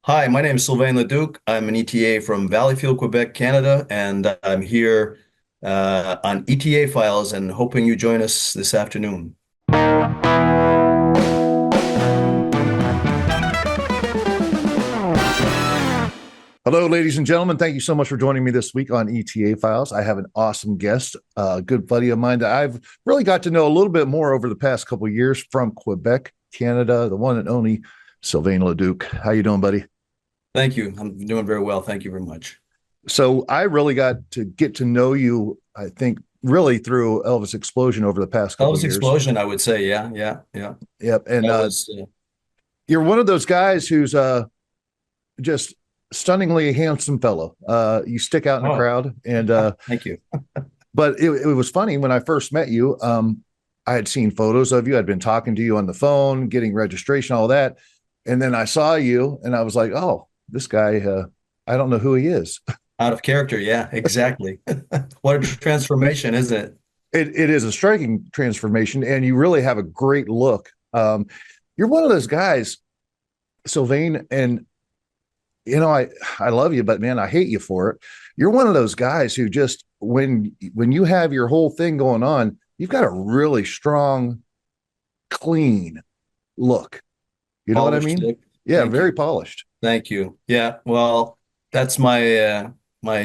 Hi, my name is Sylvain Leduc. I'm an ETA from Valleyfield, Quebec, Canada, and I'm here on ETA Files and hoping you join us this afternoon. Hello, ladies and gentlemen. Thank you so much for joining me this week on ETA Files. I have an awesome guest, a good buddy of mine that I've really got to know a little bit more over the past couple of years from Quebec, Canada, the one and only Sylvain Leduc. How you doing, buddy? Thank you. I'm doing very well. Thank you very much. So I really got to get to know you, I think, really through Elvis Explosion over the past couple of Elvis years. Explosion, I would say. Yeah, yeah, yeah. Yep. And That was, you're one of those guys who's just stunningly handsome fellow. You stick out in the oh, crowd, and thank you. but it was funny when I first met you. I had seen photos of you. I'd been talking to you on the phone, getting registration, all that. And then I saw you and I was like, oh, this guy, I don't know who he is. Out of character. Yeah, exactly. What a transformation, isn't it? It is a striking transformation, and you really have a great look. You're one of those guys, Sylvain, and I love you, but man, I hate you for it. You're one of those guys who just when you have your whole thing going on, you've got a really strong, clean look. You know what I Polished mean? look. Yeah, Thank very you. polished. Thank you. Yeah, well, that's my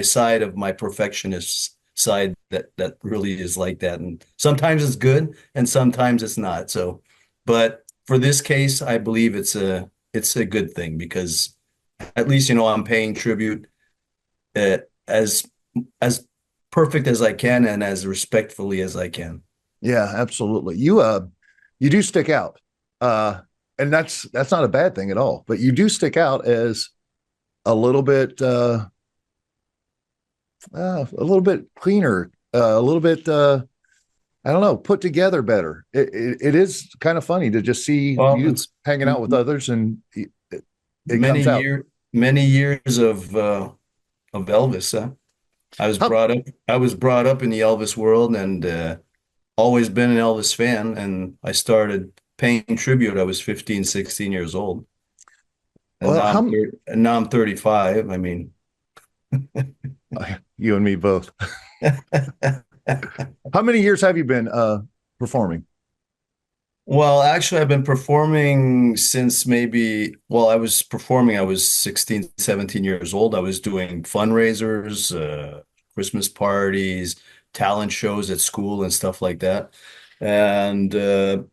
side of my perfectionist side that really is like that. And sometimes it's good and sometimes it's not. So, but for this case, I believe it's a good thing because at least I'm paying tribute uh, as as perfect as I can and as respectfully as I can. Yeah, absolutely. You do stick out. Uh and that's not a bad thing at all, but you do stick out as a little bit a little bit cleaner, a little bit I don't know, put together better. It is kind of funny to just see Well, you it's hanging out with others, and it many comes out. many years of Elvis. Huh? How I was brought up in the Elvis world and always been an Elvis fan. And I started paying tribute. I was 15, 16 years old. And well how now I'm 35. I mean, you and me both. How many years have you been performing? well, actually, I've been performing since I was performing, I was 16, 17 years old. I was doing fundraisers, Christmas parties, talent shows at school and stuff like that. And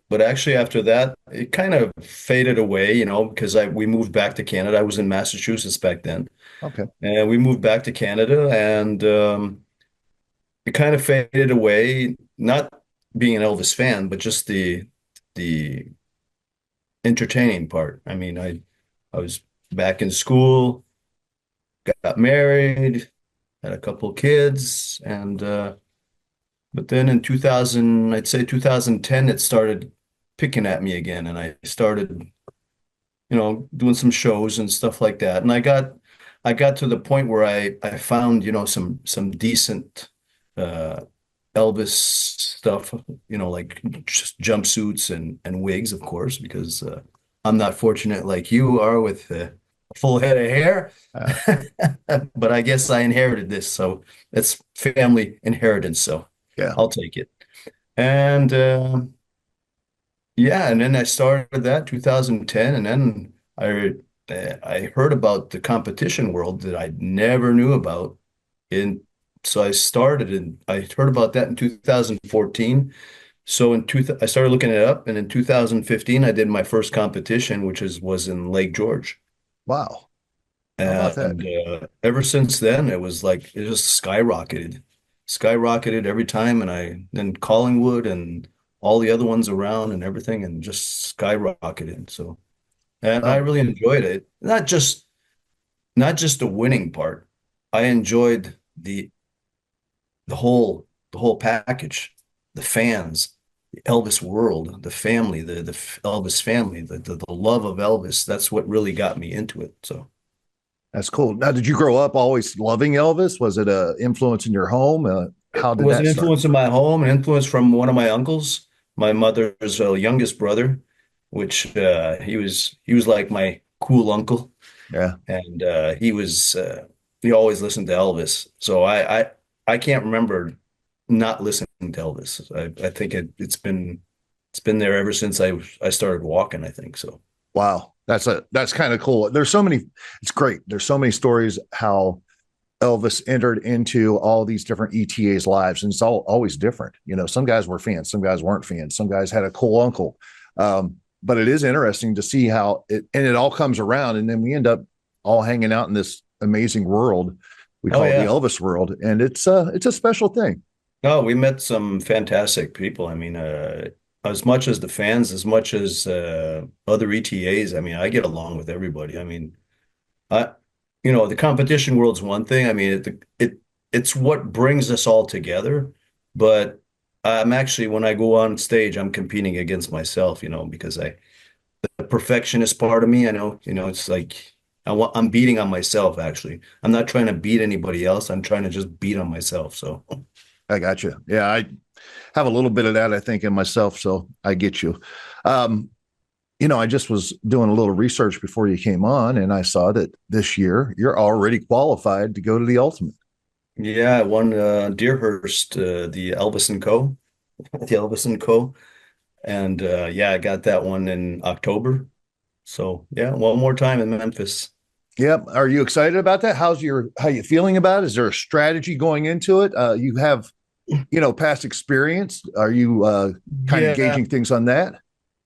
but actually after that, it kind of faded away, because we moved back to Canada. I was in Massachusetts back then. Okay. And we moved back to Canada and it kind of faded away, not being an Elvis fan, but just the entertaining part. I mean, I was back in school, got married, had a couple kids, and but then in 2000, I'd say 2010, it started picking at me again, and I started, doing some shows and stuff like that. And I got to the point where I found, some decent uh Elvis stuff, like just jumpsuits and wigs, of course, because I'm not fortunate like you are with a full head of hair. Uh, But I guess I inherited this, so it's family inheritance, so yeah. I'll take it. And yeah, and then I started that 2010, and then I heard about the competition world that I never knew about. In So I heard about that in 2014. So I started looking it up, and in 2015 I did my first competition, which was in Lake George. Wow. How about that? And ever since then, it just skyrocketed every time. And then Collingwood and all the other ones around and everything, and just skyrocketed. So, and I Well, really enjoyed it. Not just the winning part. I enjoyed the whole the whole package, the fans, the Elvis world, the family, the Elvis family, the love of Elvis. That's what really got me into it. So. that's cool. Now, did you grow up always loving Elvis? Was it a influence in your home? How It did was an that start? influence in my home, an influence from one of my uncles, my mother's youngest brother, which he was like my cool uncle. Yeah. and he always listened to Elvis. So I can't remember not listening to Elvis. I think it's been there ever since I started walking, I think so. Wow. That's kind of cool. There's so many, it's great. There's so many stories how Elvis entered into all these different ETAs lives, and it's all always different. You know, some guys were fans, some guys weren't fans, some guys had a cool uncle. But it is interesting to see how it all comes around, and then we end up all hanging out in this amazing world we Oh call the yeah. Elvis world, and it's a special thing. No, we met some fantastic people. I mean, as much as the fans, as much as other ETAs, I mean, I get along with everybody. I mean, I, the competition world's one thing. I mean, it's what brings us all together. But I'm actually, when I go on stage, I'm competing against myself, because the perfectionist part of me, I know, it's like I'm beating on myself, actually. I'm not trying to beat anybody else. I'm trying to just beat on myself. So, I got you. Yeah, I have a little bit of that, I think, in myself, so I get you. Um, I just was doing a little research before you came on, and I saw that this year you're already qualified to go to the Ultimate. yeah, I won Deerhurst, the Elvis and Co. The Elvis and Co. And yeah, I got that one in October. So yeah, one more time in Memphis. Yep. Are you excited about that? How you feeling about it? Is there a strategy going into it? You have, past experience. Are you kind of Yeah, gauging things on that?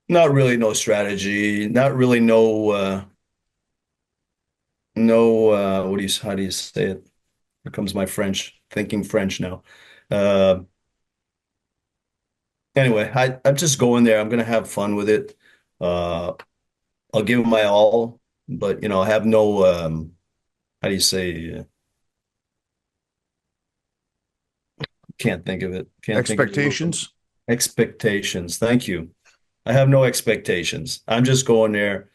not really no strategy, not really no what do you how do you say it? Here comes my French, thinking French now. Uh anyway, I'm just going there. I'm gonna have fun with it. Uh I'll give it my all, but I have no how do you say can't think of it. Can't think of the word. Expectations? Expectations. Thank you. I have no expectations. I'm just going there.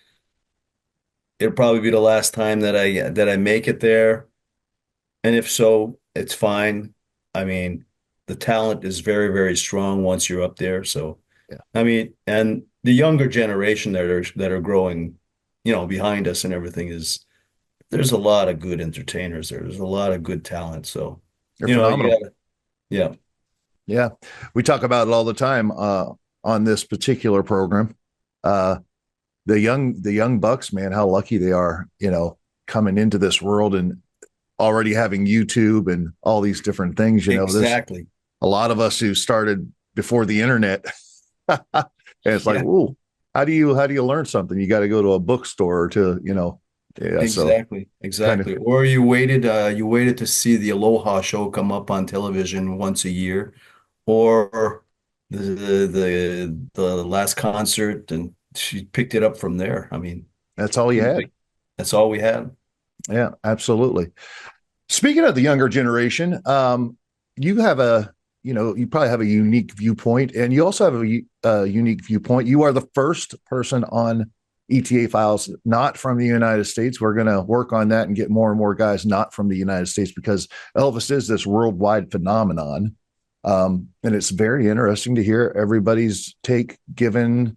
It'll probably be the last time that I make it there. And if so, it's fine. I mean, the talent is very, very strong once you're up there. So, Yeah, I mean, and the younger generation that are growing, behind us and everything there's a lot of good entertainers there. There's a lot of good talent. So, they're you phenomenal. gotta, yeah. Yeah, we talk about it all the time on this particular program. Uh, the young bucks, man, how lucky they are, coming into this world and already having YouTube and all these different things. There's Exactly. a lot of us who started before the internet. And it's like, Yeah, ooh, how do you learn something? You got to go to a bookstore or yeah. So exactly. kind of Exactly. Or you waited to see the Aloha show come up on television once a year, or the last concert, and she picked it up from there. I mean, that's all you had. that's all we had. Yeah, absolutely. Speaking of the younger generation, you have you probably have a unique viewpoint, and you also have a unique viewpoint. You are the first person on ETA Files not from the United States. We're going to work on that and get more and more guys not from the United States because Elvis is this worldwide phenomenon. And it's very interesting to hear everybody's take given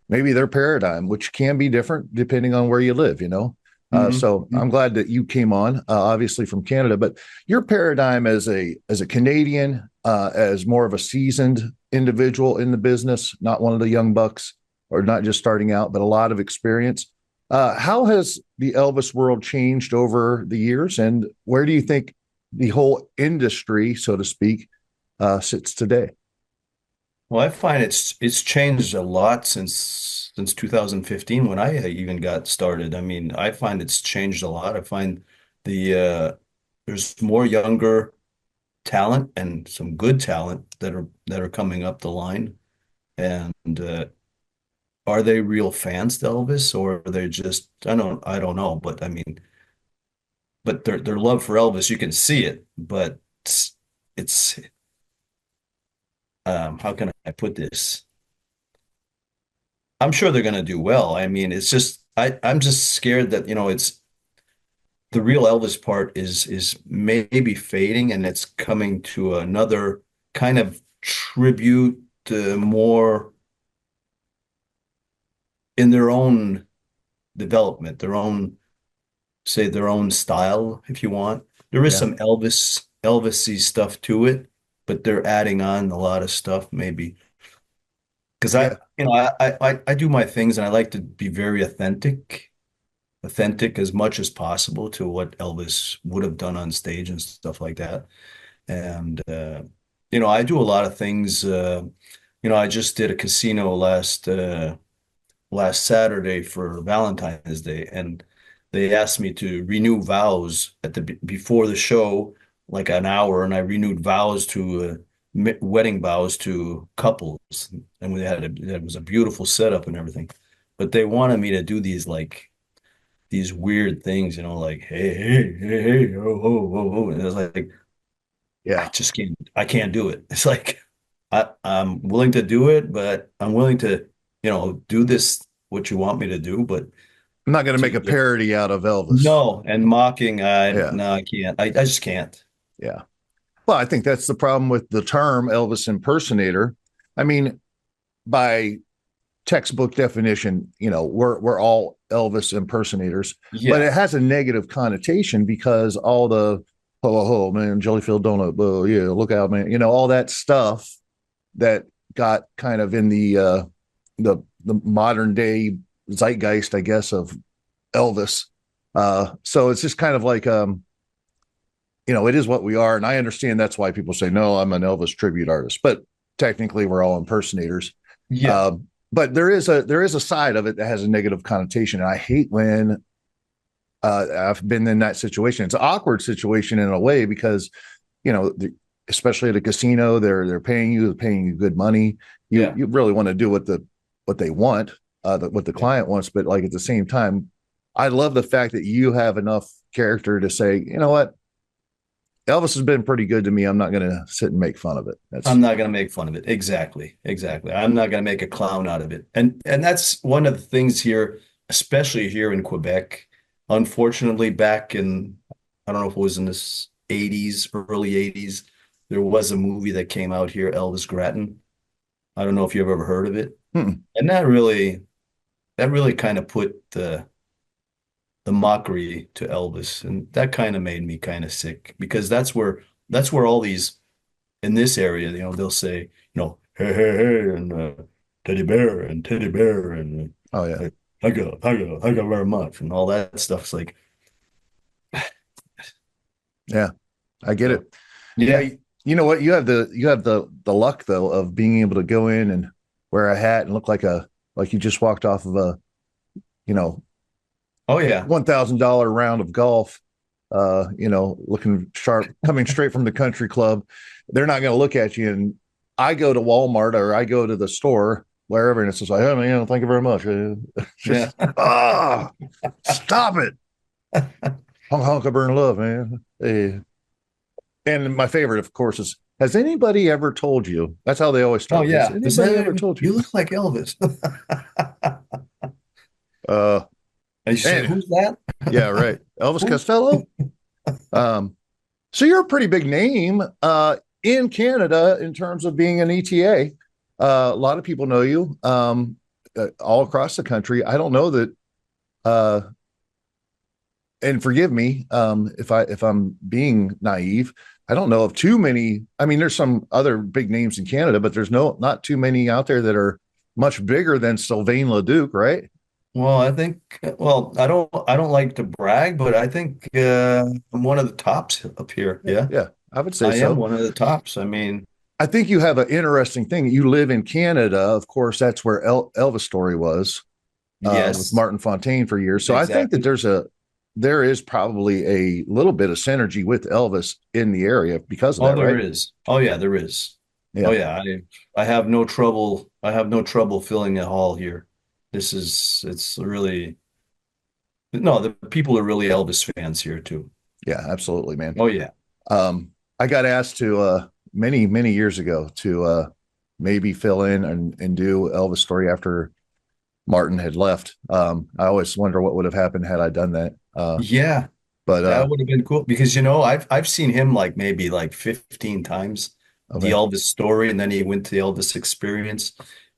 maybe their paradigm, which can be different depending on where you live. Mhm. So I'm glad that you came on, obviously from Canada, but your paradigm as a Canadian, as more of a seasoned individual in the business, not one of the young bucks or not just starting out, but a lot of experience. How has the Elvis world changed over the years, and where do you think the whole industry, so to speak, sits today? Well, I find it's changed a lot since 2015 when I even got started. I mean, I find it's changed a lot. I find the there's more younger talent and some good talent that are coming up the line. And are they real fans to Elvis, or are they just I don't know, but I mean, but their love for Elvis, you can see it, but it's how can I put this? I'm sure they're going to do well. I mean, it's just I'm just scared that, it's the real Elvis part is maybe fading, and it's coming to another kind of tribute, more in their own development, their own. say their own style if you want. There is Yeah. some Elvisy stuff to it, but they're adding on a lot of stuff maybe. Because Yeah. I do my things and I like to be very authentic as much as possible to what Elvis would have done on stage and stuff like that. And I do a lot of things. I just did a casino last Saturday for Valentine's Day, and they asked me to renew vows at the before the show, like an hour, and I renewed vows to wedding vows to couples, and it was a beautiful setup and everything. But they wanted me to do these weird things, like hey, oh, and it was like Yeah. I can't do it. It's like I'm willing to do it, but I'm willing to, do this what you want me to do, but I'm not going to make a to parody out of Elvis. no, and mocking, Yeah. no, I can't. I just can't. Yeah. Well, I think that's the problem with the term Elvis impersonator. I mean, by textbook definition, we're all Elvis impersonators, but Yeah, it has a negative connotation because all the man, Jellyfield donut, oh yeah, look out, man, all that stuff that got kind of in the modern day zeitgeist, I guess, of Elvis. So it's just kind of like it is what we are, and I understand that's why people say no, I'm an Elvis tribute artist, but technically we're all impersonators. yeah, Um, but there is a side of it that has a negative connotation, and I hate when I've been in that situation. It's an awkward situation in a way because especially at a casino, they're paying you good money. You yeah. you really want to do what they want, what the Yeah. client wants, but like at the same time, I love the fact that you have enough character to say, you know what, Elvis has been pretty good to me. I'm not going to sit and make fun of it. I'm That's not going to make fun of it. Exactly, exactly. I'm not going to make a clown out of it. And that's one of the things here, especially here in Quebec. Unfortunately, back in I don't know if it was in the 80s, early 80s, there was a movie that came out here, Elvis Grattan. I don't know if you've ever heard of it. hmm, And that really kind of put the mockery to Elvis, and that kind of made me kind of sick because that's where all these in this area, they'll say, hey, hey, hey, and teddy bear, and oh yeah, thank you very much, and all that stuff. It's like, yeah, I get so, it. Yeah, yeah, you know what? You have the luck though of being able to go in and wear a hat and look like you just walked off of a you know oh yeah, $1,000 round of golf. Looking sharp, coming straight from the country club. They're not going to look at you. And I go to Walmart or I go to the store wherever, and it's just like, oh, thank you very much. yeah. Just stop it. Honk honk, I burn love, man. Hey. And my favorite, of course, is has anybody ever told you? That's how they always Oh start. Has yeah. Does anybody ever that told you? you look like Elvis? Uh, And you say, and who's that? yeah, right. Elvis Who? Costello. Um, so you're a pretty big name in Canada in terms of being an ETA. A lot of people know you all across the country. I don't know that, uh, and forgive me if I'm being naive. I don't know of too many. I mean, there's some other big names in Canada, but there's not too many out there that are much bigger than Sylvain Leduc, right? Well, I don't like to brag, but I think I'm one of the tops up here. Yeah, Yeah. yeah, I would say I am so. one of the tops. I mean, I think you have an interesting thing. You live in Canada, of course. That's where Elvis story was with yes, Martin Fontaine for years. So I think that exactly. there is probably a little bit of synergy with Elvis in the area because of Oh, that, there right? is. Oh, yeah, there is. Oh, Yeah, yeah. I have no trouble. I have no trouble filling a hall here. It's really, no, the people are really Elvis fans here too. yeah, absolutely, man. Oh, yeah. I got asked to many years ago to maybe fill in and do Elvis story after Martin had left. I always wonder what would have happened had I done that. Yeah, But that would have been cool because I've seen him like maybe like 15 times, the okay, Elvis story, and then he went to the Elvis experience.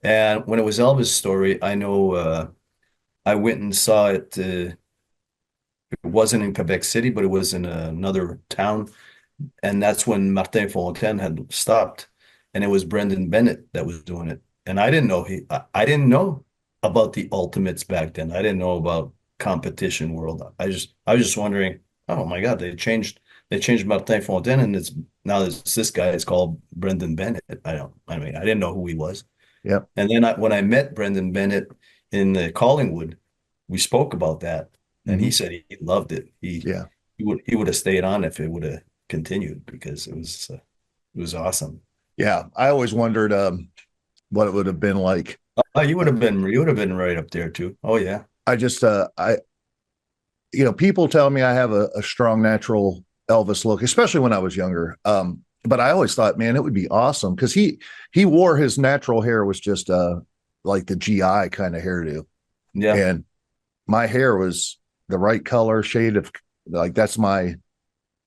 And when it was Elvis story, I know I went and saw it It wasn't in Quebec City, but it was in another town. And that's when Martin Fontaine had stopped. And it was Brendan Bennett that was doing it. And I didn't know about the ultimates back then. I didn't know about competition world. I was just wondering, oh my God, they changed Martin Fontaine and it's now it's this guy, it's called Brendan Bennett. I mean, I didn't know who he was. Yep. And then when I met Brendan Bennett in Collingwood, we spoke about that, and he Hmm. said he loved it. Yeah. He would have stayed on if it would have continued because it was awesome. Yeah. I always wondered what it would have been like. Oh, Uh, you would have been right up there too. Oh yeah, I just people tell me I have a strong natural Elvis look, especially when I was younger. But I always thought, man, it would be awesome because he wore his natural hair was just like the GI kind of hairdo, yeah, and my hair was the right color shade of like that's my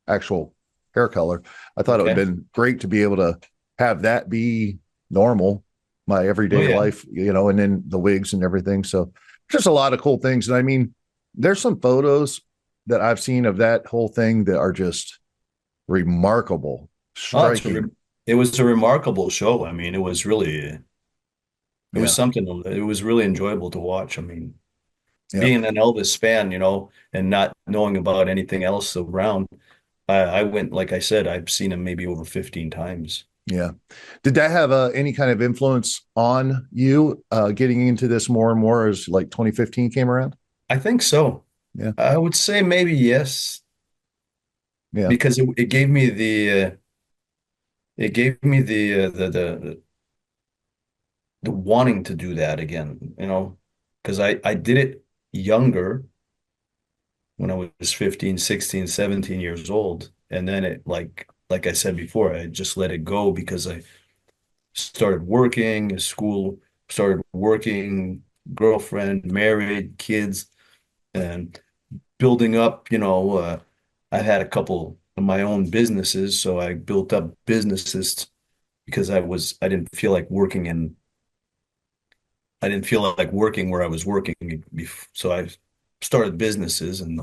actual hair color. I thought it would okay. have been great to be able to have that be normal, my Oh everyday yeah. life, and then the wigs and everything. So just a lot of cool things. And I mean, there's some photos that I've seen of that whole thing that are just remarkable, Oh, striking. it was a remarkable show. I mean, it was Yeah. something. It was really enjoyable to watch. I mean, Yeah. being an Elvis fan, and not knowing about anything else around. I went, like I said, I've seen him maybe over 15 times. Yeah. Did that have any kind of influence on you getting into this more and more as like 2015 came around? I think so. Yeah. I would say maybe yes, Yeah. because it gave me the wanting to do that again, because I did it younger when I was 15, 16, 17 years old. And then like I said before, I just let it go because I started working, school, started working, girlfriend, married, kids, and building up, I had a couple of my own businesses, so I built up businesses because I didn't feel like working and I didn't feel like working where I was working. So I started businesses and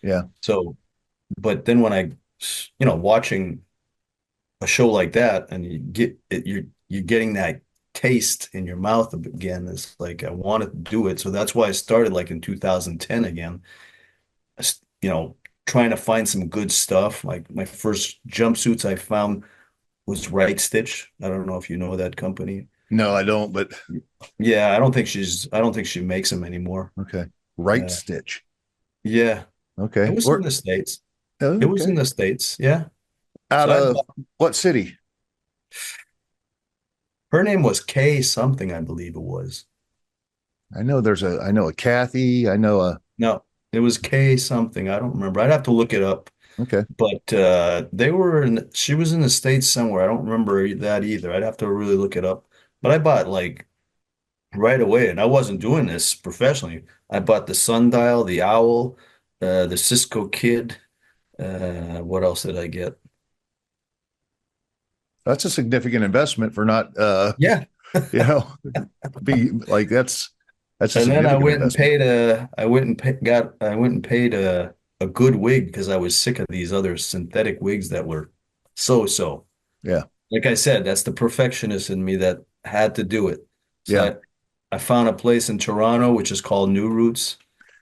Yeah. so, but then when watching a show like that and you get it, you're getting that taste in your mouth again. It's like I wanted to do it. So that's why I started like in 2010 again. Trying to find some good stuff. Like my first jumpsuits I found was Right Stitch. I don't know if you know that company. No, I don't, but Yeah, I don't think she makes them anymore. okay. Right Uh, stitch. yeah, it Okay. was in Or the States. It was okay. in the States. Yeah. Out So of what city? her name was Kay something, I believe it was. I know a Kathy. I know a No, it was Kay something. I don't remember. I'd have to look it up. okay. But she was in the States somewhere. I don't remember that either. I'd have to really look it up. But I bought like right away, and I wasn't doing this professionally. I bought the sundial, the owl, the Cisco Kid. What else did I get? That's a significant investment for not Yeah. you know, be like that's a And then significant investment. I went and paid a good wig because I was sick of these other synthetic wigs that were so. Yeah. Like I said, that's the perfectionist in me that had to do it. So Yeah. I found a place in Toronto which is called New Roots.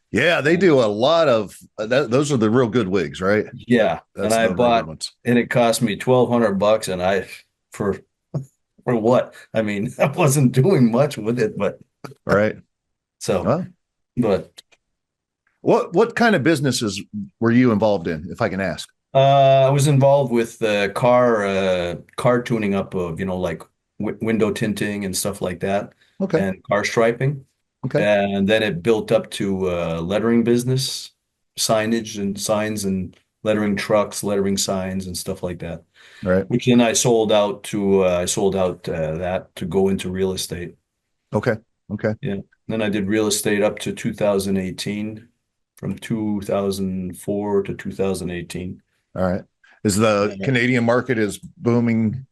Yeah, they do a lot of those are the real good wigs, right? Yeah, and That's I the real good bought ones. and it cost me $1,200 and for for what? I mean, I wasn't doing much with it, but All right. so Well, but what kind of businesses were you involved in, if I can ask? I was involved with car tuning up of, like w window tinting and stuff like that Okay. and car striping. Okay. And then it built up to lettering business, signage and signs and lettering trucks, lettering signs and stuff like that. All right. Which then I sold out that to go into real estate. Okay. Okay. Yeah. Then I did real estate up to 2018, from 2004 to 2018. All right. Is the Yeah. Canadian market is booming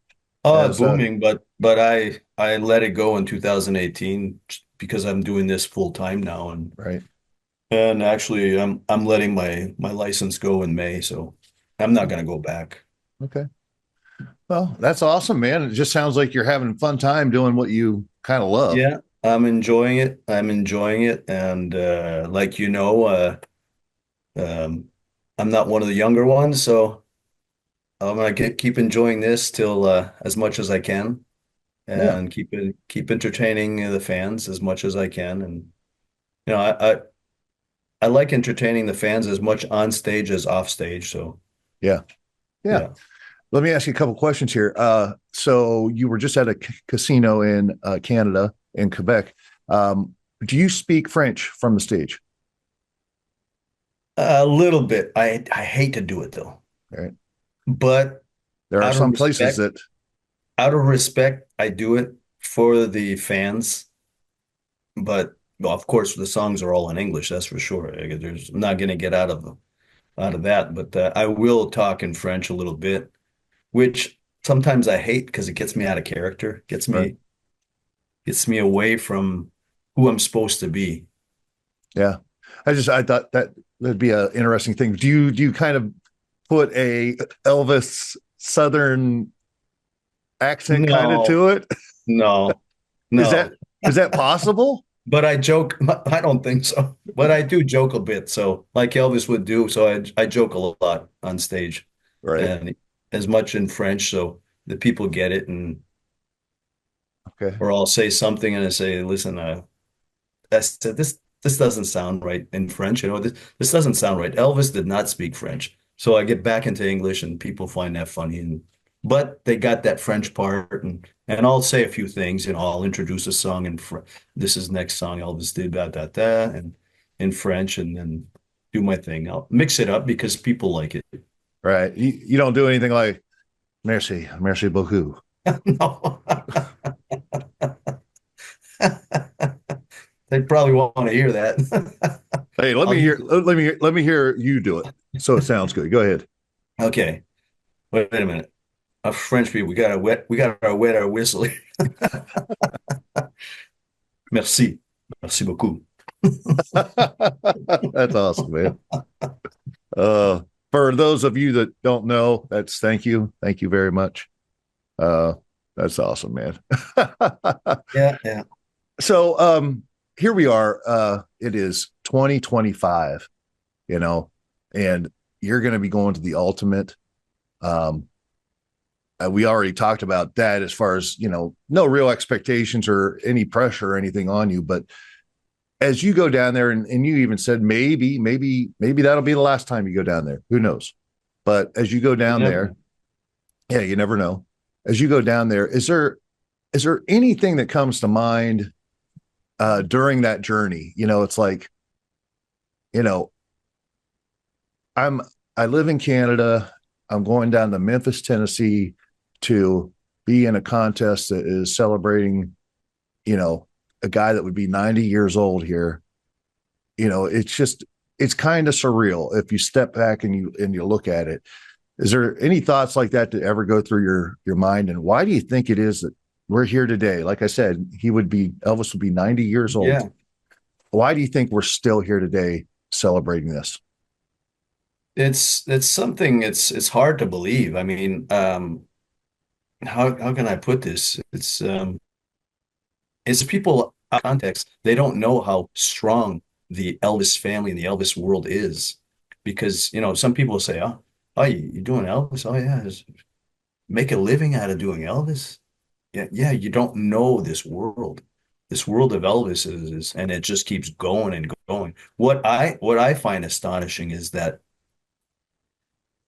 Oh, as booming, but I let it go in 2018 because I'm doing this full time now, right? And actually, I'm letting my license go in May, so I'm not gonna go back. Okay. Well, that's awesome, man. It just sounds like you're having a fun time doing what you kind of love. Yeah, I'm enjoying it. I'm enjoying it, and like um, I'm not one of the younger ones, so I'm gonna keep enjoying this till as much as I can, Yeah. and keep entertaining the fans as much as I can. And you know, I like entertaining the fans as much on stage as off stage. So Yeah. Yeah. yeah. Let me ask you a couple questions here. So you were just at a casino in Canada, in Quebec. Do you speak French from the stage? A little bit. I hate to do it though, All right. but There are out of some places respect, that, I do it for the fans. But well, of course, the songs are all in English. That's for sure. I'm not going to get out of that. But I will talk in French a little bit, which sometimes I hate because it gets me out of character, right? gets me away from who I'm supposed to be. Yeah. I thought that would be an interesting thing. Do you kind of put a Elvis Southern accent kind of No, to it? no, Is that no. is that possible? But I joke. I don't think so. But I do joke a bit. So like Elvis would do. So I joke a lot on stage, Right. and as much in French so the people get it. And Okay. or I'll say something and I say, listen, I said this doesn't sound right in French. This doesn't sound right. Elvis did not speak French. So I get back into English and people find that funny. And but they got that French part, and I'll say a few things. I'll introduce a song in French. This is next song Elvis did and in French, and then do my thing. I'll mix it up because people like it. Right. You don't do anything like merci, merci beaucoup. No. They probably won't want to hear that. Hey, let I'll me hear use it. let me hear you do it. So it sounds good. Go ahead. Okay. Wait a minute. French people, we got to wet our whistle. Merci. Merci beaucoup. That's awesome, man. Uh, for those of you that don't know, that's thank you. Thank you very much. Uh, that's awesome, man. Yeah, yeah. So here we are. It is 2025, you know, and you're going to be going to the ultimate. Um, we already talked about that as far as, no real expectations or any pressure or anything on you. But as you go down there, and you even said maybe that'll be the last time you go down there. Who knows? But as you go You down never there, know. yeah, you never know. As you go down there, is there anything that comes to mind during that journey? It's like, you know, I'm I live in Canada. I'm going down to Memphis, Tennessee to be in a contest that is celebrating, you know, a guy that would be 90 years old here. It's kind of surreal if you step back and you look at it. Is there any thoughts like that ever go through your mind? And why do you think it is that we're here today? Like I said, Elvis would be 90 years old. Yeah. Why do you think we're still here today celebrating this? It's something it's hard to believe. I mean, how can I put this? It's people out of context. They don't know how strong the Elvis family and the Elvis world is. Because, some people say, oh, you doing Elvis? Oh yeah, just make a living out of doing Elvis. Yeah, yeah, you don't know this world. This world of Elvis and it just keeps going and going. What I find astonishing is that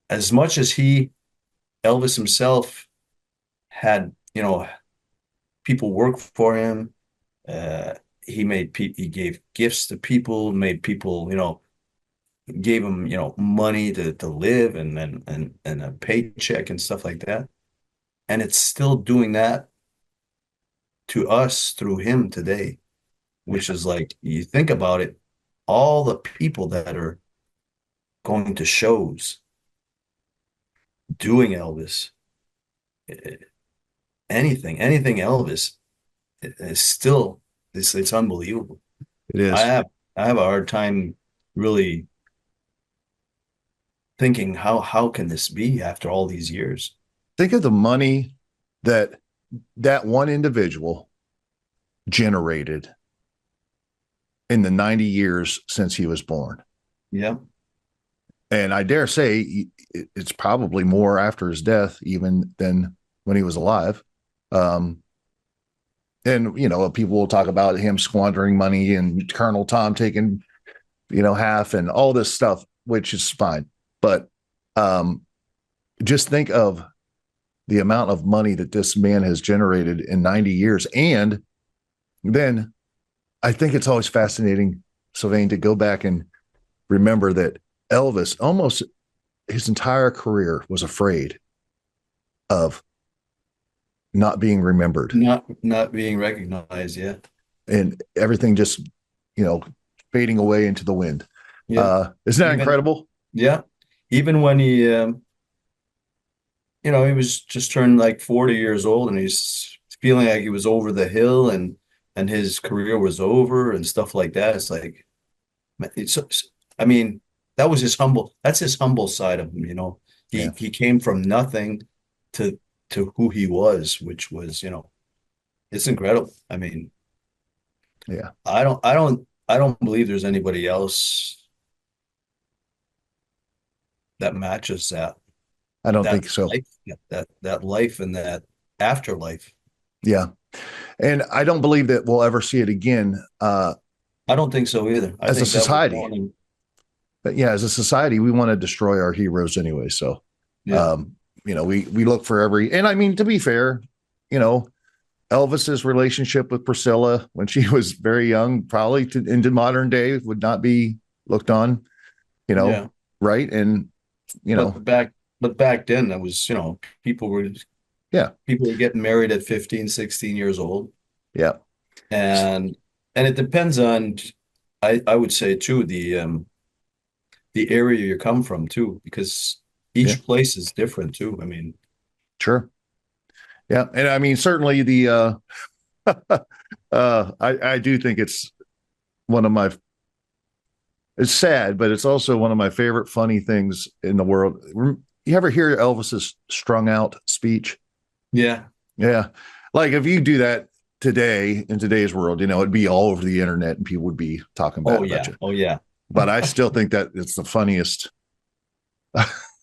as much as Elvis himself had, people work for him, uh, he gave gifts to people, made people, gave him, money to live and a paycheck and stuff like that. And it's still doing that to us through him today, which is like you think about it, all the people that are going to shows doing Elvis, eh, anything Elvis is still it's unbelievable. It I is. have I have a hard time. really thinking, how can this be after all these years? Think of the money that that one individual generated in the 90 years since he was born. Yeah, And I dare say it's probably more after his death, even than when he was alive. Um, and, people will talk about him squandering money and Colonel Tom taking, half and all this stuff, which is fine. But um, just think of the amount of money that this man has generated in 90 years. And then I think it's always fascinating, Sylvain, to go back and remember that Elvis, almost his entire career, was afraid of not being remembered not being recognized. Yeah, and everything just, you know, fading away into the wind. yeah. Isn't that Even incredible? yeah, even when he he was just turned like 40 years old and he's feeling like he was over the hill and his career was over and stuff like that. It's like it's I mean, that's his humble side of him, you know. Yeah. He came from nothing to who he was, which was, it's incredible. I mean, Yeah. I don't believe there's anybody else that matches I don't that think so. life, that life and that afterlife. Yeah. And I don't believe that we'll ever see it again I don't think so either. I as a think that was society. one. But yeah, as a society, we want to destroy our heroes anyway. So, Yeah. um, we look for every, and I mean, to be fair, you know, Elvis's relationship with Priscilla when she was very young, probably into modern day, would not be looked on, you know, Yeah. right? And, you know, But back then that was, yeah, people were getting married at 15, 16 years old. yeah, And it depends on, I would say too, the area you come from too, because yeah, each place is different too. I mean, sure. Yeah. And I mean, certainly I do think it's one of my, it's sad, but it's also one of my favorite funny things in the world. You ever hear Elvis's strung out speech? yeah. Yeah. Like if you do that today in today's world, it'd be all over the internet and people would be talking bad Oh about yeah. you. Oh yeah. But I still think that it's the funniest.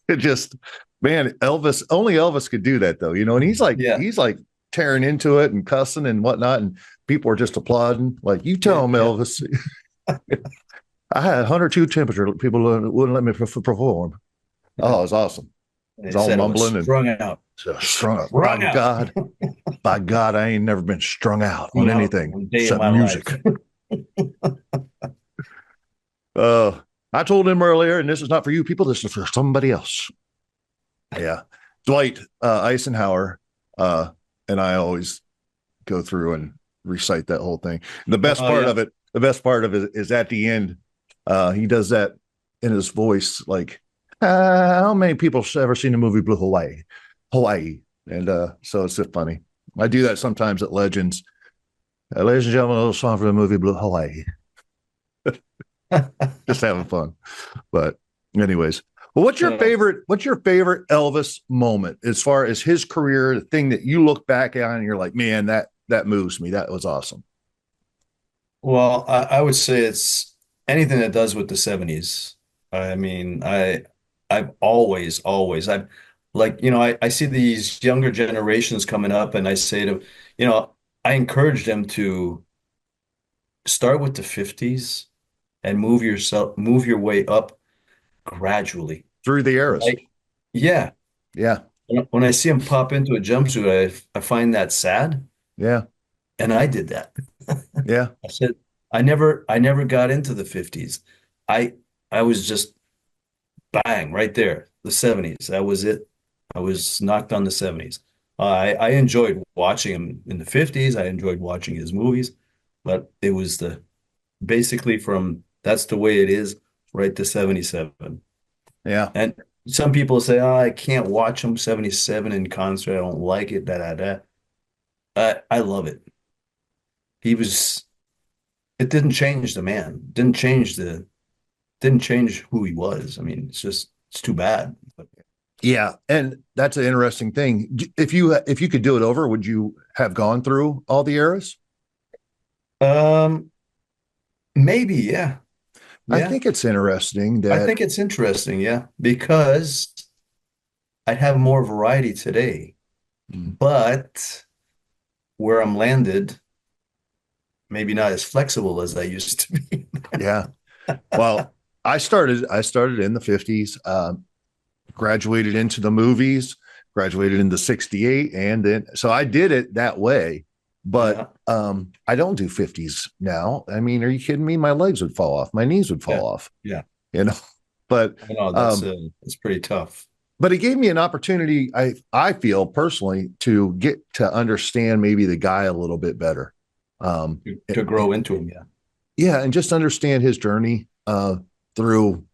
It just, man, only Elvis could do that though, and Yeah. he's like tearing into it and cussing and whatnot. And people are just applauding. Like, you Yeah. tell him, Yeah. Elvis, I had 102 temperature. People wouldn't let me perform. Yeah. Oh, it was awesome. It was They all said it was mumbling and strung out. strung up. Strung out. By God, I ain't never been strung out on Strung out anything one day in except my life. music. Uh, I told him earlier, and this is not for you people. This is for somebody else. Yeah, Dwight Eisenhower, uh, and I always go through and recite that whole thing. Oh yeah. The best part of it is at the end. He does that in his voice, like, how many people have ever seen the movie Blue Hawaii? Hawaii. And so it's just funny. I do that sometimes at Legends. Ladies and gentlemen, a little song for the movie Blue Hawaii. Just having fun. But anyways, well, what's your favorite Elvis moment as far as his career, the thing that you look back on and you're like, man, that moves me. That was awesome. Well, I would say it's anything that does with the 70s. I mean, I've always, I've like, I see these younger generations coming up and I say to, I encourage them to start with the 50s and move your way up gradually. Through the eras. Right? Yeah. Yeah. When I see them pop into a jumpsuit, I find that sad. Yeah. And I did that. Yeah. I said, I never got into the 50s. I I was just bang right there, the 70s. That was it. I was knocked on the 70s. I enjoyed watching him in the 50s. I enjoyed watching his movies, but it was the basically from that's the way it is right to 77. Yeah. And some people say, "Oh, I can't watch him 77 in concert. I don't like it." Da da da. I love it. He was. It didn't change the man. Didn't change didn't change who he was. I mean, it's too bad. But, Yeah, and that's an interesting thing. If you could do it over, would you have gone through all the eras? um, maybe, yeah, I yeah. think it's interesting I that think it's interesting, yeah, because I'd have more variety today. But where I'm landed, maybe not as flexible as I used to be. yeah. Well, I started in the 50s, graduated into the movies, graduated into 68, and then so I did it that way. But Yeah, I don't do 50s now. I mean, are you kidding me? My legs would fall off, my knees would yeah, fall off, yeah. you know. But I know um that's pretty tough but it gave me an opportunity, I feel personally, to get to understand maybe the guy a little bit better. Um, to grow into him. Yeah, yeah, and just understand his journey through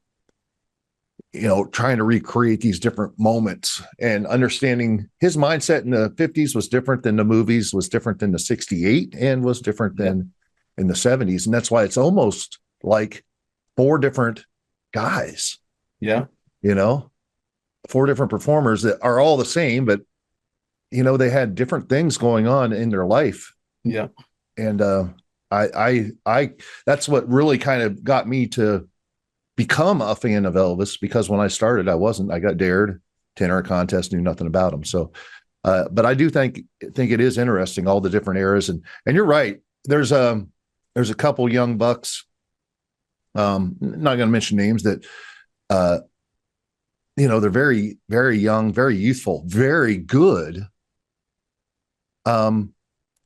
trying to recreate these different moments and understanding his mindset in the 50s was different than the movies, was different than the 68, and was different yeah, than in the 70s. And that's why it's almost like four different guys, yeah, you know, four different performers that are all the same, but they had different things going on in their life. yeah. And I that's what really kind of got me to become a fan of Elvis, because when I started, I wasn't. I got dared to enter a contest, knew nothing about him. So, but I do think it is interesting, all the different eras. And you're right. There's a couple young bucks. Not going to mention names that uh, they're very very young, very youthful, very good. Um,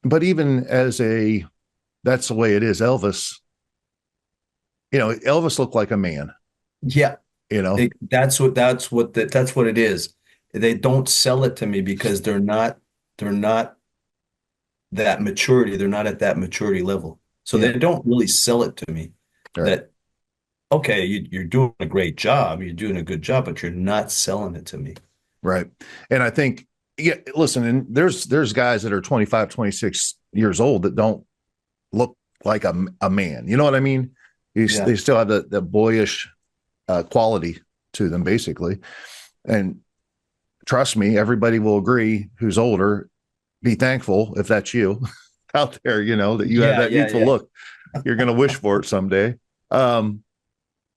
but even as a that's the way it is. Elvis looked like a man. Yeah. You know, That's what it is. They don't sell it to me because they're not that maturity. They're not at that maturity level. So yeah, they don't really sell it to me right. that, okay, you're doing a great job. You're doing a good job, but you're not selling it to me. Right. And I think, yeah, listen, and there's guys that are 25, 26 years old that don't look like a man. You know what I mean? Yeah. They still have the boyish quality to them, basically. And trust me, everybody will agree who's older, be thankful if that's you out there, that you have Yeah, that yeah, youthful yeah. look. You're going to wish for it someday. Um,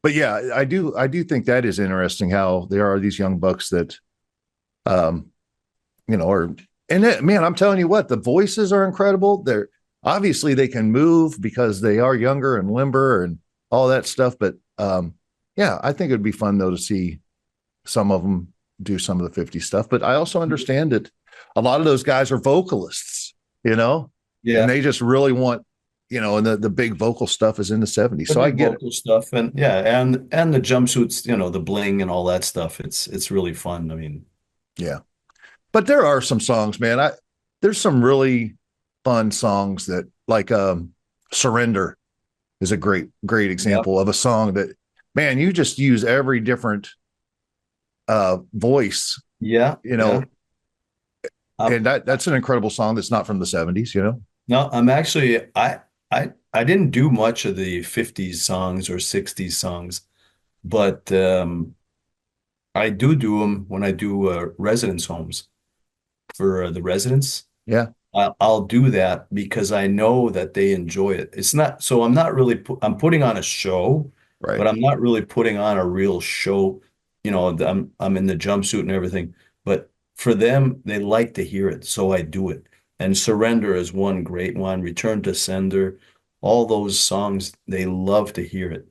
but yeah, I do think that is interesting how there are these young bucks that, um, or man, I'm telling you what, the voices are incredible. They're obviously they can move because they are younger and limber and all that stuff. But yeah, I think it'd be fun though to see some of them do some of the 50 stuff. But I also understand that a lot of those guys are vocalists, and Yeah. they just really want, and the big vocal stuff is in the 70s. The So I big get it. vocal stuff and yeah, and the jumpsuits, the bling and all that stuff. It's really fun. I mean, Yeah. But there are some songs, man. There's some really fun songs that like Surrender is a great yeah, example of a song that, man, you just use every different voice, yeah, you yeah. know, and that's an incredible song that's not from the 70s. No, I'm actually I didn't do much of the 50s songs or 60s songs, but I do them when I do residence homes for the residents. Yeah, I'll do that because I know that they enjoy it. It's not so I'm not really I'm putting on a show, right. but I'm not really putting on a real show. I'm in the jumpsuit and everything, but for them, they like to hear it, so I do it. And Surrender is one great one. Return to Sender, all those songs, they love to hear it.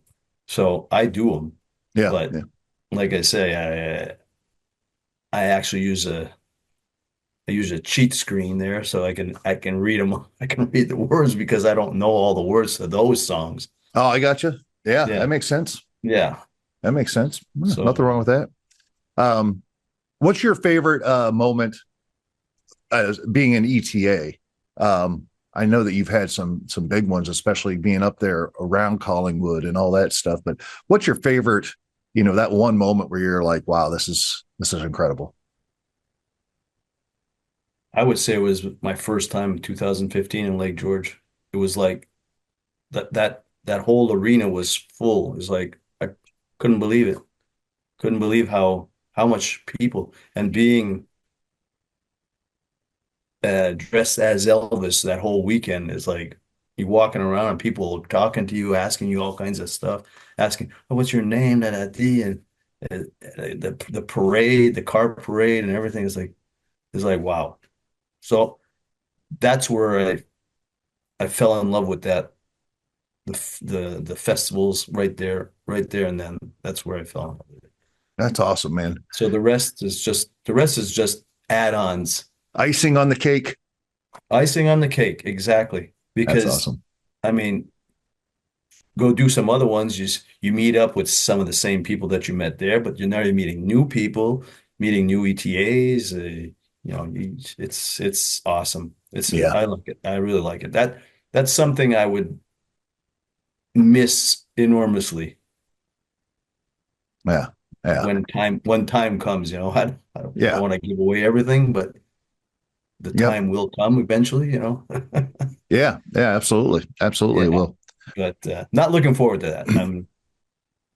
So I do them. Yeah, But yeah. like I say, I actually I use a cheat screen there so I can read them. I can read the words because I don't know all the words to those songs. Oh, I got you. Yeah, that Yeah. makes sense. Yeah. That makes sense. Nothing So wrong with that. Um, what's your favorite moment as being an ETA? I know that you've had some big ones, especially being up there around Collingwood and all that stuff. But what's your favorite? That one moment where you're like, "Wow, this is incredible." I would say it was my first time in 2015 in Lake George. It was like that whole arena was full. It was like couldn't believe it. Couldn't believe how much people and being dressed as Elvis that whole weekend is like you walking around and people talking to you, asking you all kinds of stuff, asking, "Oh, what's your name?" And the parade, the car parade, and everything is like wow. So that's where I fell in love with that the festivals right there, and then that's where I fell in love with it. That's awesome, man. So the rest is just add-ons. Icing on the cake. Icing on the cake, exactly. That's Because awesome. I mean, go do some other ones. You meet up with some of the same people that you met there, but you're now you're meeting new people, meeting new ETAs. It's awesome. Yeah, I like it. I really like it. That's something I would miss enormously yeah, yeah, when time comes. You know, I don't yeah, want to give away everything, but the yep, time will come eventually. You know, yeah, yeah. Absolutely, absolutely. yeah. Well, But not looking forward to that.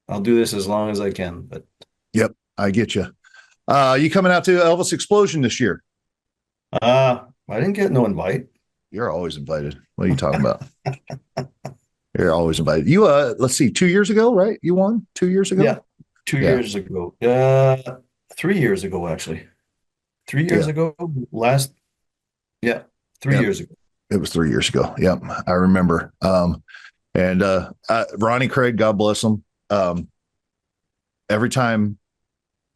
I'll do this as long as I can. But yep, I get you. You coming out to Elvis Explosion this year? I didn't get no invite. You're always invited. What are you talking about? You're always invited. You let's see, 2 years ago, right? You won 2 years ago? Yeah, two Yeah, years ago. 3 years ago, actually. 3 years yeah, ago. Last, yeah, three yeah. years ago. It was 3 years ago. Yep, I remember. And Ronnie Craig, God bless him. Every time,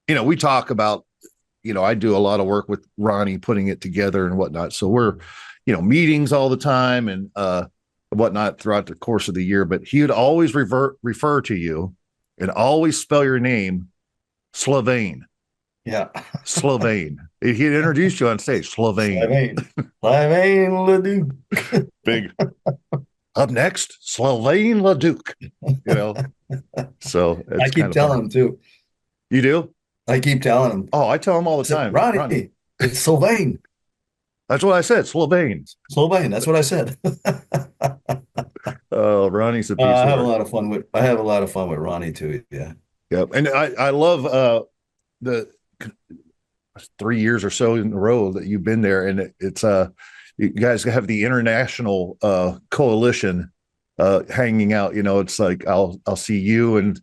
we talk about, I do a lot of work with Ronnie putting it together and whatnot. So we're, meetings all the time and whatnot throughout the course of the year. But he would always refer to you and always spell your name Sylvain. Yeah. Sylvain. He'd introduce you on stage, Sylvain. Sylvain. Sylvain Leduc. Big. Up next, Sylvain Leduc. You know, so I it's keep kind of funny. telling him too. You do? I keep telling him. Oh, I tell him all the time, Ronnie. Ronnie, it's Sylvain. That's what I said, Sylvain. Sylvain. That's what I said. Oh, Ronnie's a piece I of have a work. lot of fun with I have a lot of fun with Ronnie too. Yeah. Yep. And I love the 3 years or so in a row that you've been there. And it's you guys have the international coalition hanging out. It's like I'll see you and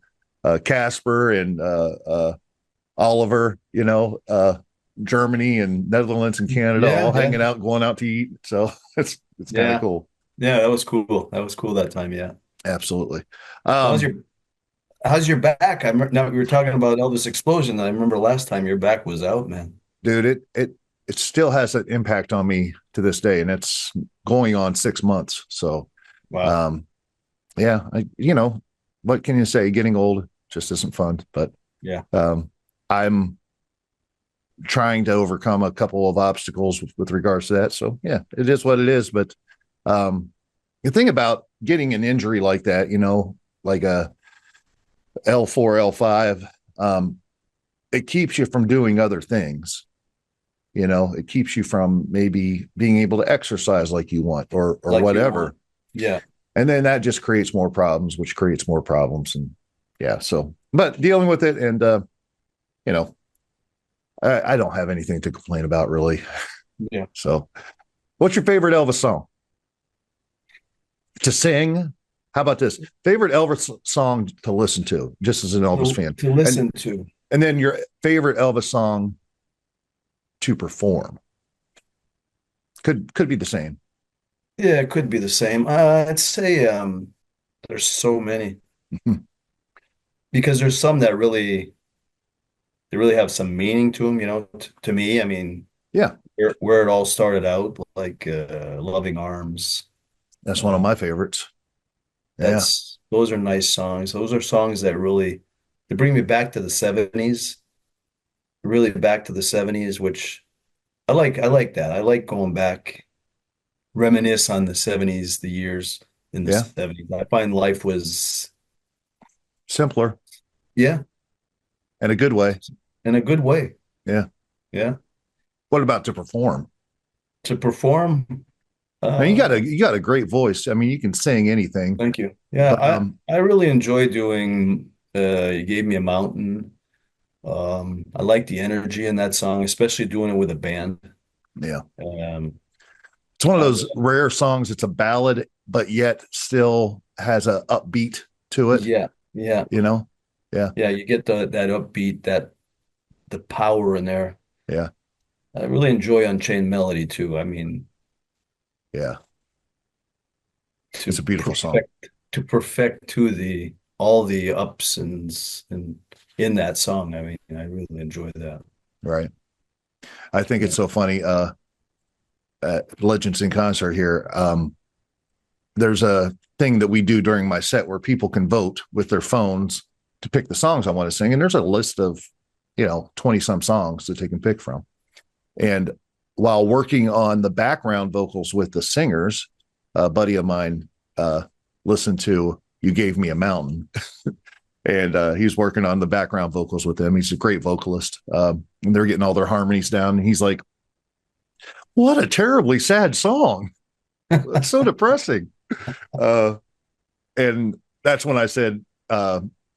Casper and Oliver, Germany and Netherlands and Canada all Yeah, yeah, hanging out, going out to eat. So it's kind of yeah, cool. yeah. That was cool. That was cool that time. Yeah. Absolutely. How's Um, your How's your back? Now we were talking about Elvis Explosion. I remember last time your back was out, man. Dude, it still has an impact on me to this day, and it's going on 6 months. So, Wow. um, yeah, what can you say? Getting old just isn't fun, but Yeah. I'm trying to overcome a couple of obstacles with regards to that. So, yeah, it is what it is. But the thing about getting an injury like that, like a L4, L5, it keeps you from doing other things. It keeps you from maybe being able to exercise like you want or Like you want. whatever. Yeah. And then that just creates more problems, which creates more problems. And yeah, so, but dealing with it and, you know, I don't have anything to complain about really. Yeah. So, what's your favorite Elvis song to sing? How about this? Favorite Elvis song to listen to, just as an Elvis fan, To and listen to. and then your favorite Elvis song to perform could be the same. Yeah, it could be the same. I'd say there's so many because there's some that really they really have some meaning to them, you know, to me. I mean, Yeah, where it all started out, like Loving Arms. that's one of Uh, my favorites. Yeah, that's those are nice songs. Those are songs that really they bring me back to the 70s, really back to the 70s, which I like that. I like going back, reminisce on the 70s, the years in the yeah, 70s. I find life was, simpler yeah, in a good way. in a good way. Yeah. Yeah. What about to perform? To perform, Now you got uh, a great voice. I mean, you can sing anything, thank you. Yeah, but I really enjoy doing You Gave Me a Mountain. I like the energy in that song, especially doing it with a band. Yeah. Um, It's one of I those really, rare songs. It's a ballad, but yet still has a upbeat to it, yeah, yeah, you know? Yeah. yeah. You get that upbeat, that the power in there. Yeah. I really enjoy Unchained Melody too. I mean, Yeah. It's a to beautiful song. perfect to the all the ups and in that song. I mean, I really enjoy that. Right. I think Yeah. it's so funny. Legends in Concert here. There's a thing that we do during my set where people can vote with their phones to pick the songs I want to sing. And there's a list of, 20 some songs that they can pick from. And while working on the background vocals with the singers, a buddy of mine listened to You Gave Me a Mountain. And he's working on the background vocals with them. He's a great vocalist. And they're getting all their harmonies down. And he's like, what a terribly sad song. It's so depressing. Uh, and that's when I said,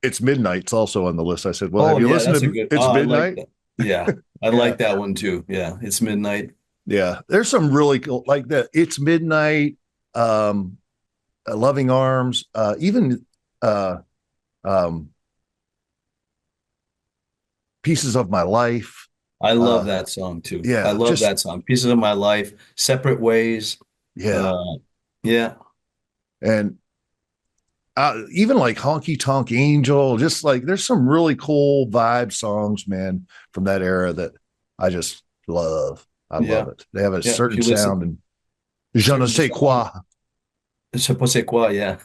it's Midnight's also on the list. I said, well, have Oh you yeah, listened that's a to good. It's Oh, I like Midnight? that. Yeah, I Yeah. like that one too. Yeah, it's midnight. Yeah. There's some really cool, like that. It's Midnight, um, Loving Arms, even uh, um, Pieces of My Life. I love Uh, that song too. I yeah. love Just, that song. Pieces of My Life, Separate Ways. yeah. Uh, yeah, And even like Honky Tonk Angel, just like there's some really cool vibe songs, man, from that era that I just love. I yeah, love it. They have a yeah. If certain you listen, sound and je ne certain sais sound, quoi. je sais pas c'est quoi. Yeah,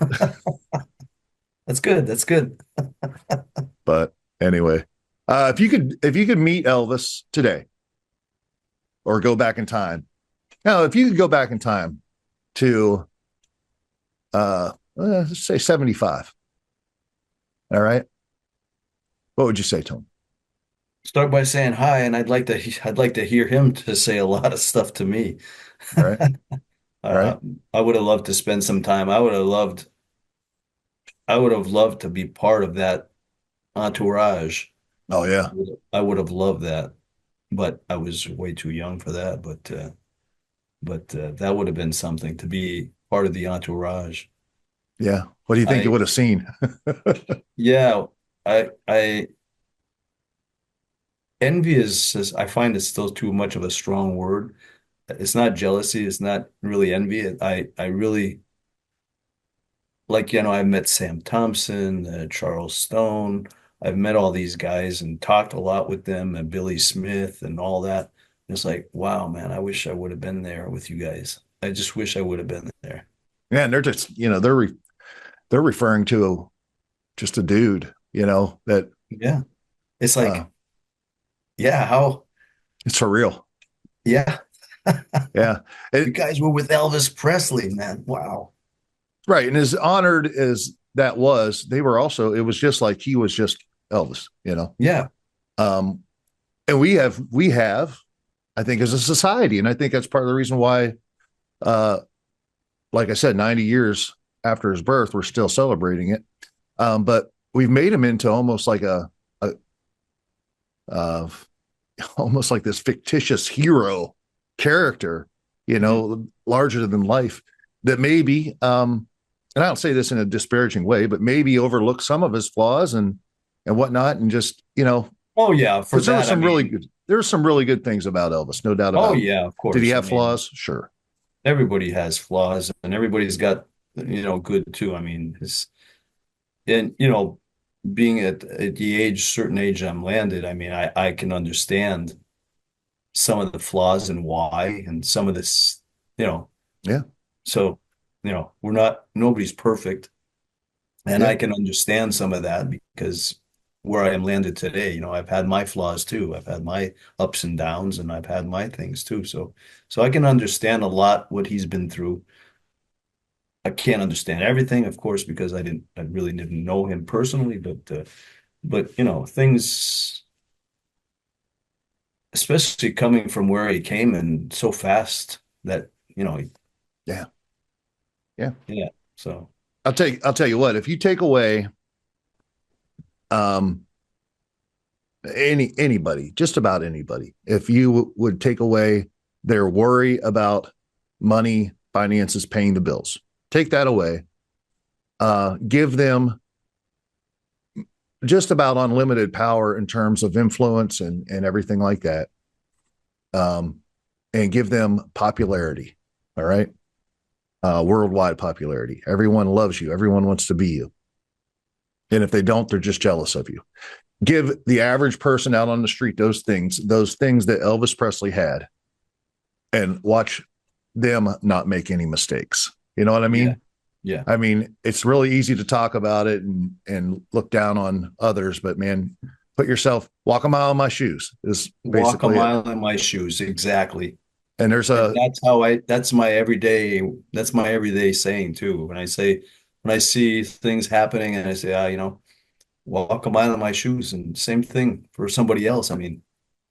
that's good. That's good. But anyway, if you could meet Elvis today or go back in time, now if you could go back in time to let's say 75, all right, what would you say to him? Start by saying hi, and I'd like to hear him to say a lot of stuff to me. All right, all right. Uh, I would have loved to spend some time. I would have loved to be part of that entourage. Oh yeah, I would have loved that, but I was way too young for that. But that would have been something to be part of the entourage. yeah. What do you think you I would have seen? Yeah, I envy I find it's still too much of a strong word. It's not jealousy. It's not really envy. I really like, I've met Sam Thompson, Charles Stone. I've met all these guys and talked a lot with them and Billy Smith and all that. It's like, wow, man, I wish I would have been there with you guys. I just wish I would have been there. Yeah, and they're just they're referring to just a dude, that Yeah. It's uh, like, yeah, how, it's surreal. yeah. Yeah, You it, guys were with Elvis Presley, man. Wow. right. And as honored as that was, they were also. It was just like he was just Elvis. Yeah. Um, and we have, I think, as a society, and I think that's part of the reason why, uh, like I said, 90 years after his birth, we're still celebrating it. But we've made him into almost like a uh, almost like this fictitious hero character, Mhm. larger than life that maybe, and I don't say this in a disparaging way, but maybe overlook some of his flaws and whatnot, and just Oh yeah, for because there were that, I some really mean, good things about Elvis, no doubt oh about it. yeah, of Did he course. I have mean, flaws? Sure. everybody has flaws and everybody's got, good too. I mean, and being at the certain age I'm landed, I mean, I can understand some of the flaws and why, and some of this, you know, Yeah. so, nobody's perfect. And Yeah. I can understand some of that because where I am landed today, I've had my flaws too. I've had my ups and downs and I've had my things too. So I can understand a lot what he's been through. I can't understand everything, of course, because I really didn't know him personally, but things, especially coming from where he came and so fast that, Yeah. Yeah. yeah. So I'll tell you what, if you take away Um, anybody, just about anybody, if you would take away their worry about money, finances, paying the bills, take that away, give them just about unlimited power in terms of influence and everything like that, um, and give them popularity. All right. Worldwide popularity. Everyone loves you. Everyone wants to be you. And if they don't, they're just jealous of you. Give the average person out on the street those things that Elvis Presley had, and watch them not make any mistakes. You know what I Yeah. mean? Yeah. I mean, it's really easy to talk about it and look down on others, but man, walk a mile in my shoes is Walk a basically it. mile in my shoes. Exactly. And there's And a that's my everyday saying too. When I see things happening and I say, walk a mile in my shoes, and same thing for somebody else. I mean,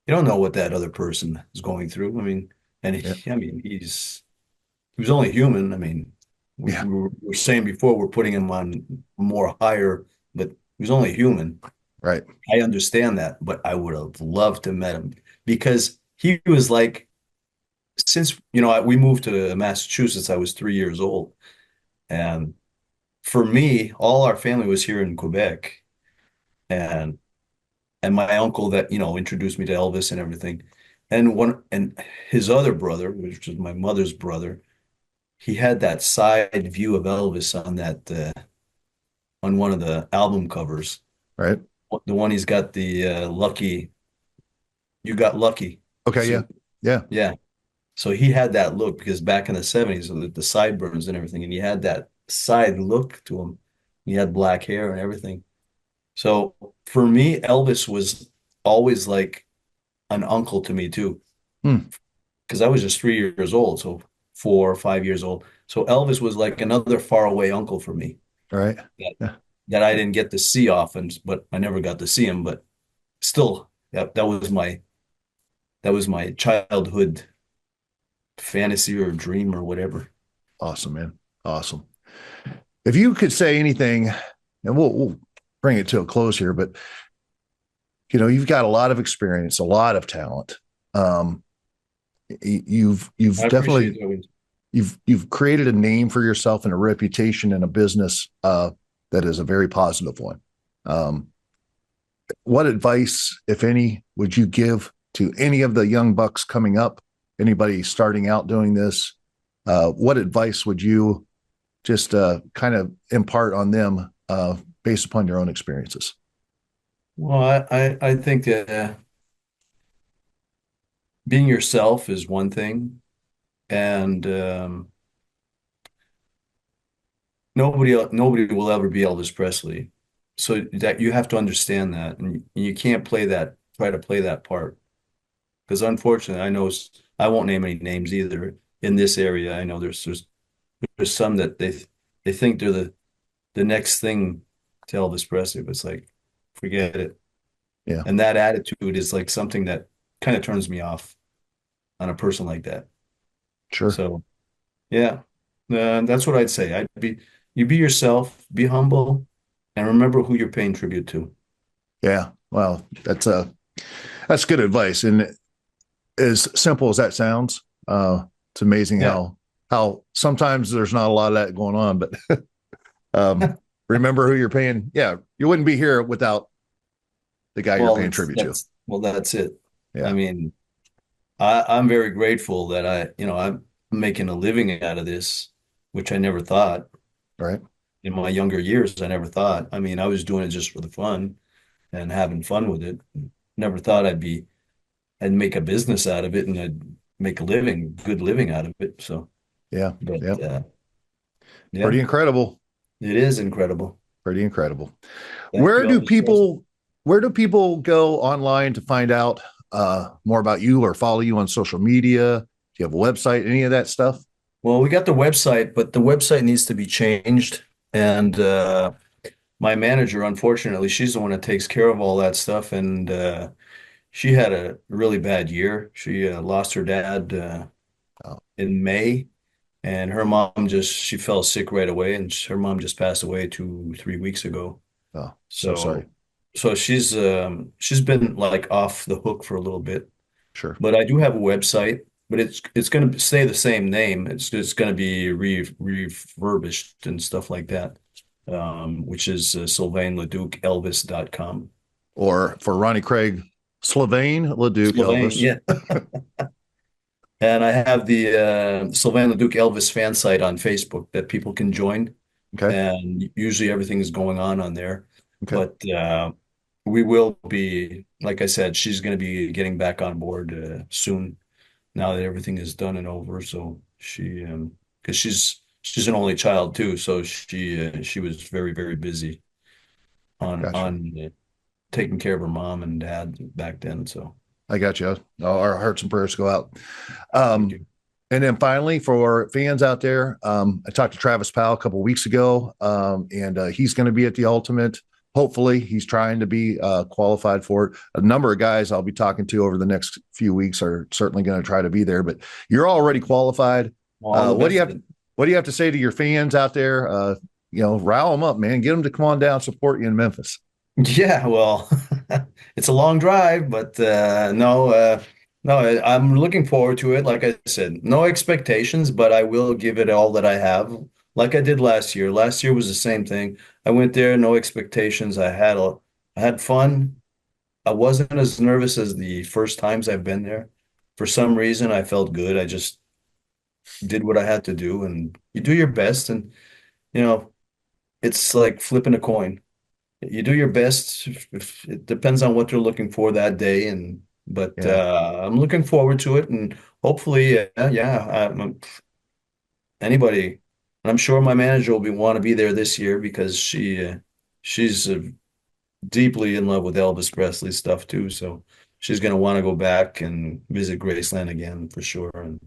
you don't know what that other person is going through. I mean, and yeah, he was only human. I mean, yeah, we were saying before we're putting him on more higher, but he was only human. right, I understand that, but I would have loved to met him because he was like, since we moved to Massachusetts, I was 3 years old, and for me, all our family was here in Quebec, and my uncle that introduced me to Elvis and everything, and his other brother, which was my mother's brother, he had that side view of Elvis on one of the album covers, right. the one he's got the lucky, you got lucky Okay, yeah, suit. yeah, Yeah. So he had that look because back in the 70s with the sideburns and everything, and he had that side look to him. He had black hair and everything. So for me, Elvis was always like an uncle to me too, hmm, because I was just 3 years old, so 4 or 5 years old. So Elvis was like another faraway uncle for me right, that yeah, I didn't get to see often, but I never got to see him. But still, that was my childhood fantasy or dream or whatever. awesome, man, awesome. If you could say anything, and we'll bring it to a close here, but you've got a lot of experience, a lot of talent. Um, you've I appreciate definitely that. you've created a name for yourself and a reputation and a business that is a very positive one. Um, what advice, if any, would you give to any of the young bucks coming up? Anybody starting out doing this? What advice would you just kind of impart on them based upon your own experiences? Well, I think that being yourself is one thing, and nobody will ever be Elvis Presley. So that you have to understand that, and you can't try to play that part. Because unfortunately, I won't name any names either in this area. I know there's some that they think they're the next thing to Elvis Presley, but it's like, forget it. Yeah, And that attitude is like something that kind of turns me off on a person like that. sure. So yeah, that's what I'd say. You be yourself, be humble, and remember who you're paying tribute to. Yeah. Well, that's good advice. And as simple as that sounds, it's amazing Yeah. how sometimes there's not a lot of that going on, but remember who you're paying. Yeah, you wouldn't be here without the guy you're Well, paying tribute to. that's it. I Yeah, mean, I'm very grateful that I'm making a living out of this, which I never thought right. in my younger years. I never thought. I mean, I was doing it just for the fun and having fun with it. Never thought I'd make a business out of it and I'd make a good living out of it. So, Yeah, but yeah. yeah, Pretty incredible. it is incredible. Pretty incredible. Thank Where you, do Elvis Presley. people where do people go online to find out more about you or follow you on social media? Do you have a website? Any of that stuff? Well, we got the website, but the website needs to be changed. And my manager, unfortunately, she's the one that takes care of all that stuff. And she had a really bad year. She lost her dad Oh, in May, and she fell sick right away. And her mom just passed away 2, 3 weeks ago. oh, so So sorry. So she's been like off the hook for a little bit, Sure. but I do have a website, but it's going to stay the same name. It's just going to be refurbished and stuff like that, which is Sylvain Leduc Elvis.com. Or for Ronnie Craig, Sylvain Leduc Sylvain, Elvis. yeah. And I have the Sylvain Leduc Elvis fan site on Facebook that people can join, Okay. and usually everything is going on there. Okay. But we will be, like I said, she's going to be getting back on board soon now that everything is done and over. So because she's an only child too, so she was very, very busy Gotcha. on taking care of her mom and dad back then. So I got you. Our hearts and prayers go out. thank Um, you. and then finally, for fans out there, I talked to Travis Powell a couple of weeks ago, and he's going to be at the Ultimate. Hopefully, he's trying to be qualified for it. A number of guys I'll be talking to over the next few weeks are certainly going to try to be there. But you're already qualified. All the What do you best. have? What do you have to say to your fans out there? Rile them up, man. Get them to come on down, support you in Memphis. Yeah, well, it's a long drive, but no, I'm looking forward to it. Like I said, no expectations, but I will give it all that I have, like I did last year. Last year was the same thing. I went there, no expectations. I had fun. I wasn't as nervous as the first times I've been there. For some reason, I felt good. I just did what I had to do, and you do your best, and you know, it's like flipping a coin. You do your best. If it depends on what they're looking for that day, and but Yeah, I'm looking forward to it, and hopefully, anybody. I'm sure my manager will want to be there this year because she's deeply in love with Elvis Presley stuff too. So she's going to want to go back and visit Graceland again for sure. And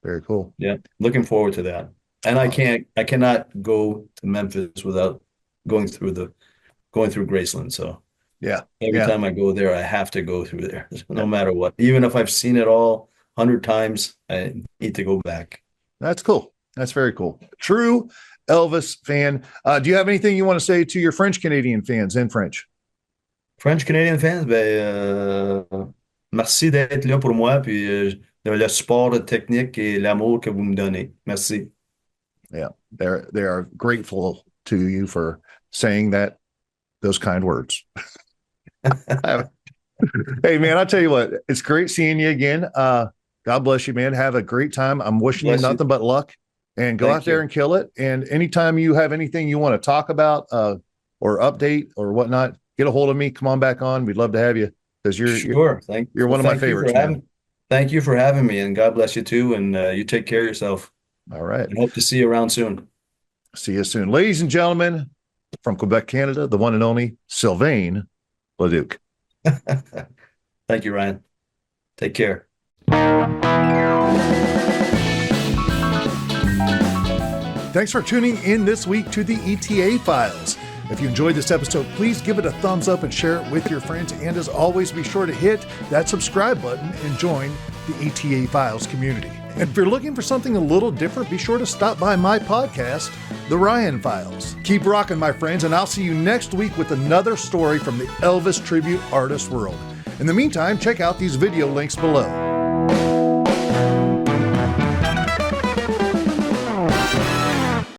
very cool. yeah, looking forward to that. And Uh, I cannot go to Memphis without going through going through Graceland. So. yeah, Every yeah. time I go there, I have to go through there, no matter what. Even if I've seen it all 100 times, I need to go back. That's cool. That's very cool. True Elvis fan. Do you have anything you want to say to your French Canadian fans in French? French Canadian fans, merci d'être là pour moi, puis le support technique et l'amour que vous me donnez. Merci. Yeah, they are grateful to you for saying those kind words. Hey man, I'll tell you what, it's great seeing you again. God bless you, man. Have a great time. I'm wishing you Bless you. nothing but luck and go out Thank there you. and kill it. And anytime you have anything you want to talk about or update or whatnot, get a hold of me. Come on back on. We'd love to have you because Sure. you're one of my favorites, man. Thank you for having me, and God bless you too. And you take care of yourself. All right. And hope to see you around soon. See you soon. Ladies and gentlemen, from Quebec, Canada, the one and only Sylvain Leduc. Thank you, Ryan. Take care. Thanks for tuning in this week to the ETA Files. If you enjoyed this episode, please give it a thumbs up and share it with your friends. And as always, be sure to hit that subscribe button and join the ETA Files community. And if you're looking for something a little different, be sure to stop by my podcast, The Ryan Files. Keep rocking, my friends, and I'll see you next week with another story from the Elvis Tribute Artist world. In the meantime, check out these video links below.